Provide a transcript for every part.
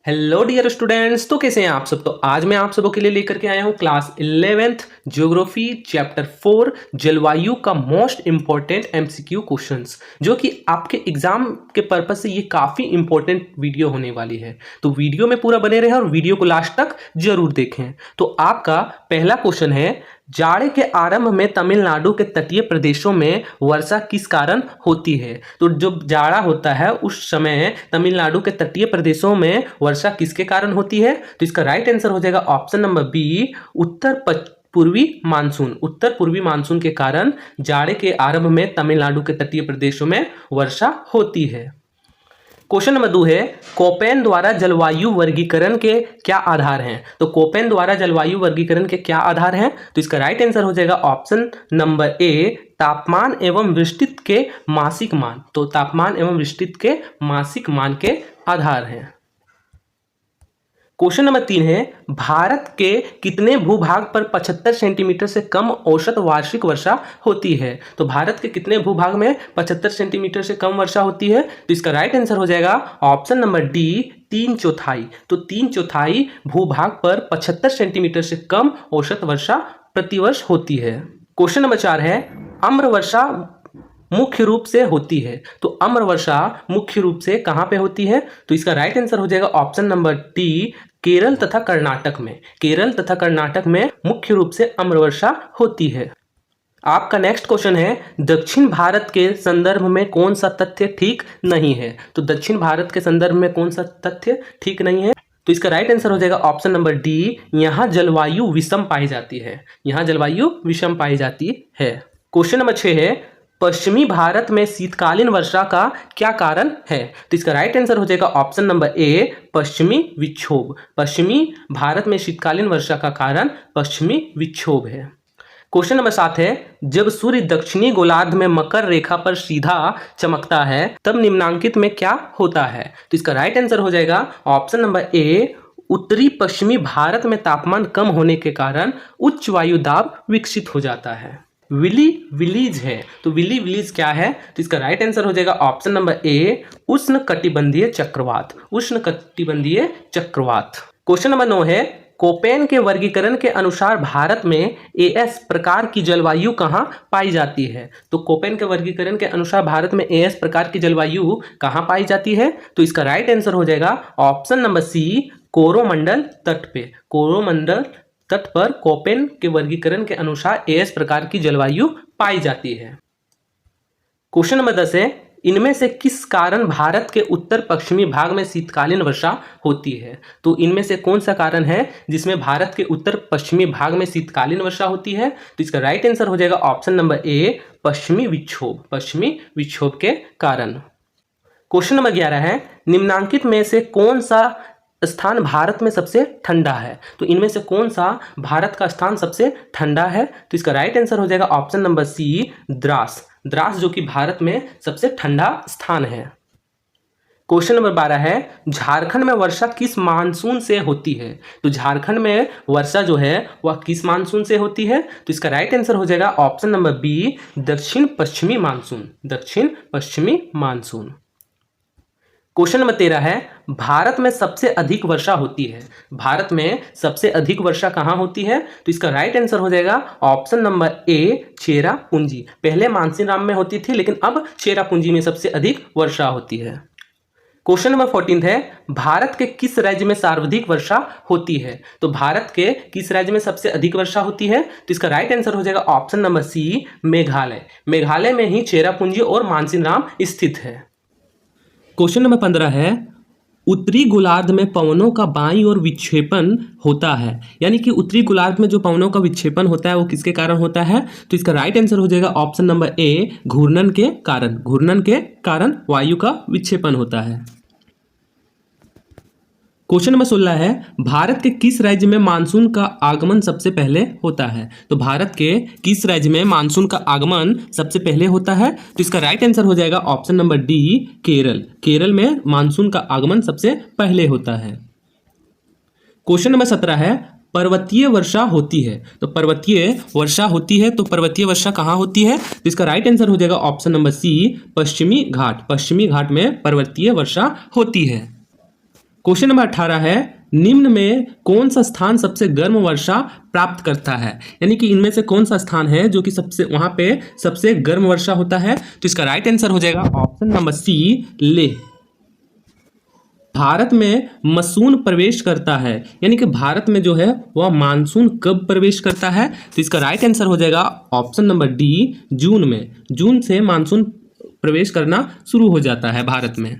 Hello dear students, तो कैसे हैं आप सब। तो आज मैं आप सबों के लिए लेकर के आया हूं क्लास 11th ज्योग्राफी चैप्टर 4 जलवायु का मोस्ट इंपॉर्टेंट एमसीक्यू क्वेश्चंस, जो कि आपके एग्जाम के पर्पस से ये काफ़ी इंपॉर्टेंट वीडियो होने वाली है। तो वीडियो में पूरा बने रहें और वीडियो को लास्ट तक जरूर देखें। तो आपका पहला क्वेश्चन है, जाड़े के आरंभ में तमिलनाडु के तटीय प्रदेशों में वर्षा किस कारण होती है। तो जब जाड़ा होता है उस समय तमिलनाडु के तटीय प्रदेशों में वर्षा किसके कारण होती है। तो इसका राइट आंसर हो जाएगा ऑप्शन नंबर बी, पूर्वी मानसून। उत्तर पूर्वी मानसून के कारण जाड़े के आरंभ में तमिलनाडु के तटीय प्रदेशों में वर्षा होती है। क्वेश्चन नंबर 2 है, कोपेन द्वारा जलवायु वर्गीकरण के क्या आधार हैं। तो कोपेन द्वारा जलवायु वर्गीकरण के क्या आधार हैं। तो इसका राइट आंसर हो जाएगा ऑप्शन नंबर ए, तापमान एवं वृष्टित के मासिक मान। तो तापमान एवं वृष्टित के मासिक मान के आधार हैं। क्वेश्चन नंबर 3 है, भारत के कितने भूभाग पर 75 सेंटीमीटर से कम औसत वार्षिक वर्षा होती है। तो भारत के कितने भूभाग में 75 सेंटीमीटर से कम वर्षा होती है। तो इसका राइट आंसर हो जाएगा ऑप्शन नंबर डी, 3/4। तो 3/4 भूभाग पर 75 सेंटीमीटर से कम औसत वर्षा प्रतिवर्ष होती है। क्वेश्चन नंबर 4 है, आम्र वर्षा मुख्य रूप से होती है। तो आम्र वर्षा मुख्य रूप से कहां पे होती है। तो इसका राइट आंसर हो जाएगा ऑप्शन नंबर डी, केरल तथा कर्नाटक में। केरल तथा कर्नाटक में मुख्य रूप से आम्र वर्षा होती है। आपका नेक्स्ट क्वेश्चन है, दक्षिण भारत के संदर्भ में कौन सा तथ्य ठीक नहीं है। तो दक्षिण भारत के संदर्भ में कौन सा तथ्य ठीक नहीं है। तो इसका राइट आंसर हो जाएगा ऑप्शन नंबर डी, यहां जलवायु विषम पाई जाती है। यहां जलवायु विषम पाई जाती है। क्वेश्चन नंबर 6 है, पश्चिमी भारत में शीतकालीन वर्षा का क्या कारण है। तो इसका राइट आंसर हो जाएगा ऑप्शन नंबर ए, पश्चिमी विक्षोभ। पश्चिमी भारत में शीतकालीन वर्षा का कारण पश्चिमी विक्षोभ है। क्वेश्चन नंबर 7 है, जब सूर्य दक्षिणी गोलार्ध में मकर रेखा पर सीधा चमकता है तब निम्नांकित में क्या होता है। तो इसका राइट आंसर हो जाएगा ऑप्शन नंबर ए, उत्तरी पश्चिमी भारत में तापमान कम होने के कारण उच्च वायु दाब विकसित हो जाता है। विली विलीज है। तो विली विलीज क्या है। तो इसका राइट आंसर हो जाएगा ऑप्शन नंबर ए, उष्ण कटिबंधीय चक्रवात। उष्ण कटिबंधीय चक्रवात। क्वेश्चन नंबर 9 है, कोपेन के वर्गीकरण के अनुसार भारत में एएस प्रकार की जलवायु कहां पाई जाती है। तो कोपेन के वर्गीकरण के अनुसार भारत में एएस प्रकार की जलवायु कहां पाई जाती है। तो इसका राइट आंसर हो जाएगा ऑप्शन नंबर सी, कोरोमंडल तट पे। कोरोमंडल तट पर कोपेन के वर्गीकरण के अनुसार एएस प्रकार की जलवायु पाई जाती है। क्वेश्चन नंबर 10 है, इनमें से किस कारण भारत के उत्तर पश्चिमी भाग में शीतकालीन वर्षा होती है। तो इनमें से कौन सा कारण है जिसमें भारत के उत्तर पश्चिमी भाग में शीतकालीन वर्षा होती है। तो इसका राइट आंसर हो जाएगा ऑप्शन नंबर ए, पश्चिमी विक्षोभ। पश्चिमी विक्षोभ के कारण। क्वेश्चन नंबर 11 है, निम्नांकित में से कौन सा स्थान भारत में सबसे ठंडा है। तो इनमें से कौन सा भारत का स्थान सबसे ठंडा है। तो इसका राइट आंसर हो जाएगा option number C, Dras. Dras जो कि भारत में सबसे ठंडा स्थान है। क्वेश्चन नंबर 12 है, झारखंड में वर्षा किस मानसून से होती है। तो झारखंड में वर्षा जो है वह किस मानसून से होती है। तो इसका राइट आंसर हो जाएगा ऑप्शन नंबर बी, दक्षिण पश्चिमी मानसून। दक्षिण पश्चिमी मानसून। क्वेश्चन नंबर 13 है, भारत में सबसे अधिक वर्षा होती है। भारत में सबसे अधिक वर्षा कहां होती है। तो इसका राइट आंसर हो जाएगा ऑप्शन नंबर ए, चेरापूंजी। पहले मानसीराम में होती थी लेकिन अब चेरापूंजी में सबसे अधिक वर्षा होती है। क्वेश्चन नंबर 14 है, भारत के किस राज्य में सर्वाधिक वर्षा होती है। तो भारत के किस राज्य में सबसे अधिक वर्षा होती है। तो इसका राइट आंसर हो जाएगा option number C, Meghalaya. Meghalaya में ही चेरापूंजी और मानसीराम स्थित है। क्वेश्चन नंबर 15 है, उत्तरी गोलार्ध में पवनों का बाईं ओर विक्षेपण होता है। यानी कि उत्तरी गोलार्ध में जो पवनों का विक्षेपण होता है वो किसके कारण होता है। तो इसका राइट आंसर हो जाएगा ऑप्शन नंबर ए, घूर्णन के कारण। घूर्णन के कारण वायु का विक्षेपण होता है। क्वेश्चन नंबर 16 है, भारत के किस राज्य में मानसून का आगमन सबसे पहले होता है। तो भारत के किस राज्य में मानसून का आगमन सबसे पहले होता है। तो इसका राइट आंसर हो जाएगा option number D, Kerala. Kerala में मानसून का आगमन सबसे पहले होता है। क्वेश्चन नंबर 17 है, पर्वतीय वर्षा होती है। तो पर्वतीय वर्षा होती है, तो पर्वतीय वर्षा कहाँ होती है। तो इसका राइट आंसर हो जाएगा ऑप्शन नंबर सी, पश्चिमी घाट। पश्चिमी घाट में पर्वतीय वर्षा होती है। क्वेश्चन नंबर 18 है, निम्न में कौन सा स्थान सबसे गर्म वर्षा प्राप्त करता है? यानी कि इनमें से कौन सा स्थान है जो कि वहां पे सबसे गर्म वर्षा होता है? तो इसका राइट आंसर हो जाएगा option number C, Leh. Bharat में मानसून प्रवेश करता है, यानी कि भारत में जो है वह मानसून कब प्रवेश करता है? तो इसका राइट आंसर हो जाएगा ऑप्शन नंबर डी, जून में। जून से मानसून प्रवेश करना शुरू हो जाता है भारत में।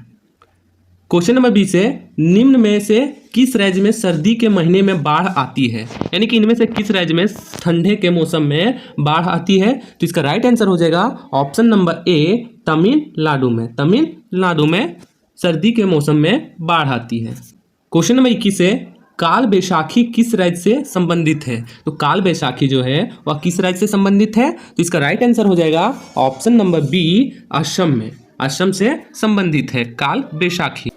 क्वेश्चन नंबर 20 है, निम्न में से किस राज्य में सर्दी के महीने में बाढ़ आती है? यानी कि इनमें से किस राज्य में ठंडे के मौसम में बाढ़ आती है? तो इसका राइट आंसर हो जाएगा ऑप्शन नंबर ए, तमिलनाडु में। तमिलनाडु में सर्दी के मौसम में बाढ़ आती है। क्वेश्चन नंबर 21 है, काल बैसाखी किस राज्य से संबंधित है? तो काल बैसाखी जो है वह किस राज्य से संबंधित है? तो इसका राइट आंसर हो जाएगा ऑप्शन नंबर बी, असम में। असम से संबंधित है काल बैसाखी।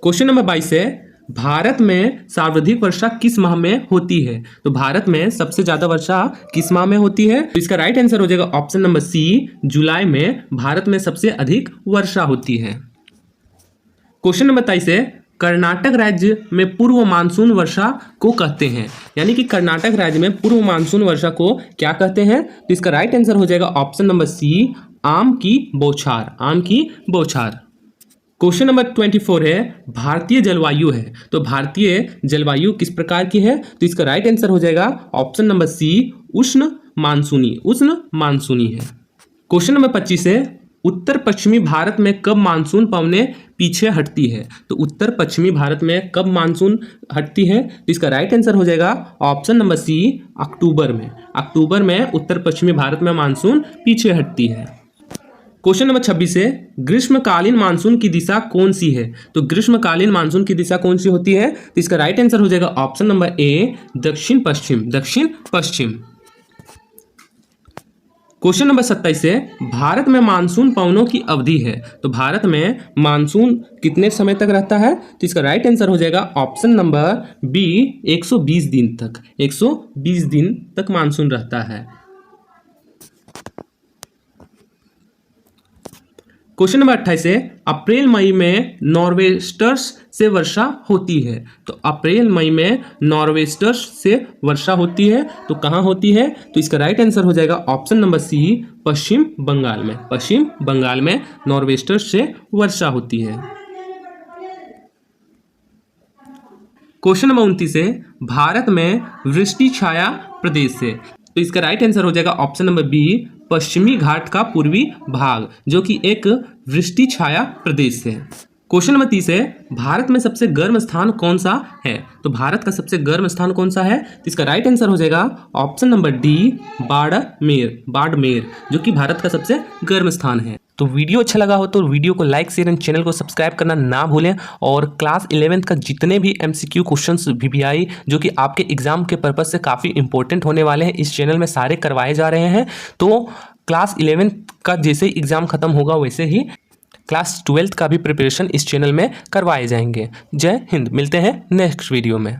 क्वेश्चन नंबर 22 है, भारत में सर्वाधिक वर्षा किस माह में होती है? तो भारत में सबसे ज्यादा वर्षा किस माह में होती है? तो इसका राइट आंसर हो जाएगा ऑप्शन नंबर सी, जुलाई में भारत में सबसे अधिक वर्षा होती है। क्वेश्चन नंबर 23 है, कर्नाटक राज्य में पूर्व मानसून वर्षा को कहते हैं? यानी कि कर्नाटक राज्य में पूर्व मानसून वर्षा को क्या कहते हैं? तो इसका राइट आंसर हो जाएगा ऑप्शन नंबर सी, आम की बौछार। आम की बौछार। क्वेश्चन नंबर 24 है, भारतीय जलवायु है, तो भारतीय जलवायु किस प्रकार की है? तो इसका राइट आंसर हो जाएगा ऑप्शन नंबर सी, उष्ण मानसूनी। उष्ण मानसूनी है। क्वेश्चन नंबर 25 है, उत्तर पश्चिमी भारत में कब मानसून पवनें पीछे हटती है? तो उत्तर पश्चिमी भारत में कब मानसून हटती है? तो इसका राइट आंसर हो जाएगा ऑप्शन नंबर सी, अक्टूबर में। अक्टूबर में उत्तर पश्चिमी भारत में मानसून पीछे हटती है। क्वेश्चन नंबर 26 है, ग्रीष्मकालीन मानसून की दिशा कौन सी है? तो ग्रीष्मकालीन मानसून की दिशा कौन सी होती है? तो इसका राइट आंसर हो जाएगा ऑप्शन नंबर ए, दक्षिण पश्चिम। दक्षिण पश्चिम। क्वेश्चन नंबर 27 है, भारत में मानसून पवनों की अवधि है, तो भारत में मानसून कितने समय तक रहता है? तो इसका राइट आंसर हो जाएगा ऑप्शन नंबर बी, 120 दिन तक। 120 दिन तक मानसून रहता है। क्वेश्चन नंबर 28 है, अप्रैल मई में नॉर्वेस्टर्स से वर्षा होती है, तो अप्रैल मई में नॉर्वेस्टर्स से वर्षा होती है, तो कहाँ होती है? तो इसका राइट आंसर हो जाएगा ऑप्शन नंबर सी, पश्चिम बंगाल में। पश्चिम बंगाल में नॉर्वेस्टर्स से वर्षा होती है। क्वेश्चन नंबर 29 है, भारत में वृष्टि छाया प्रदेश है, तो इसका राइट आंसर हो जाएगा ऑप्शन नंबर बी, पश्चिमी घाट का पूर्वी भाग, जो कि एक वृष्टि छाया प्रदेश है। क्वेश्चन नंबर 30 है, भारत में सबसे गर्म स्थान कौन सा है? तो भारत का सबसे गर्म स्थान कौन सा है? तो इसका राइट आंसर हो जाएगा option number D, Barmer. Barmer, जो कि भारत का सबसे गर्म स्थान है। तो वीडियो अच्छा लगा हो तो वीडियो को लाइक, शेयर एंड चैनल को सब्सक्राइब करना ना भूलें। और क्लास 11th का जितने भी MCQ क्वेश्चंस VBI जो कि आपके एग्जाम के पर्पज से काफ़ी इंपॉर्टेंट होने वाले हैं, इस चैनल में सारे करवाए जा रहे हैं। तो क्लास 11th का जैसे ही एग्ज़ाम खत्म होगा वैसे ही क्लास 12th का भी प्रिपरेशन इस चैनल में करवाए जाएंगे। जय हिंद। मिलते हैं नेक्स्ट वीडियो में।